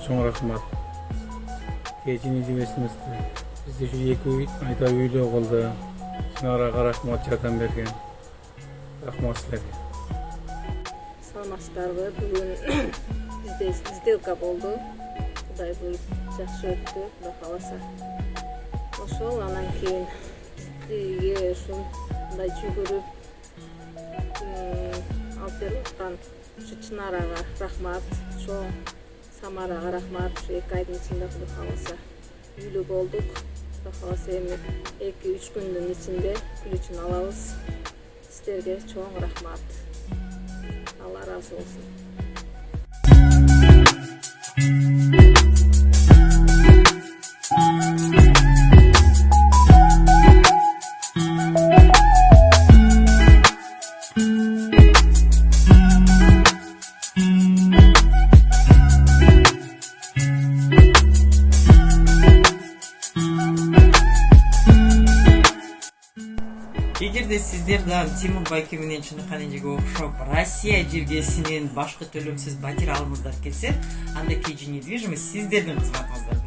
чоң рахмат. Кечини жибесимизди бизде ушу 2 айда үйлөө кылды. Чынарага рахмат жардам берген. Рахмат силерге. Саламатсыздарбы? Бүгүн бизде сделка болду. Кудай буйруп жакшы өттү, Кудай кааласа. Ошол анан кийин бизге ушундай жүгүрүп алып берип аткан ушу Чынарага рахмат, чоң Самарага рахмат. Ушу 2 айдын ичинде Кудай кааласа үйлүү болдук. Кудай кааласа эми 2-3 күндүн ичинде ключун алабыз. Сиздерге чоң рахмат. Алла разы болсун. Эгерде сиздер да Тимур байке менен Чыныкан эжеге окшоп Россия жергесинен башкы төлөмсүз батир алгыңыздар келсе, анда KG недвижимость сиздердин кызматыңызда.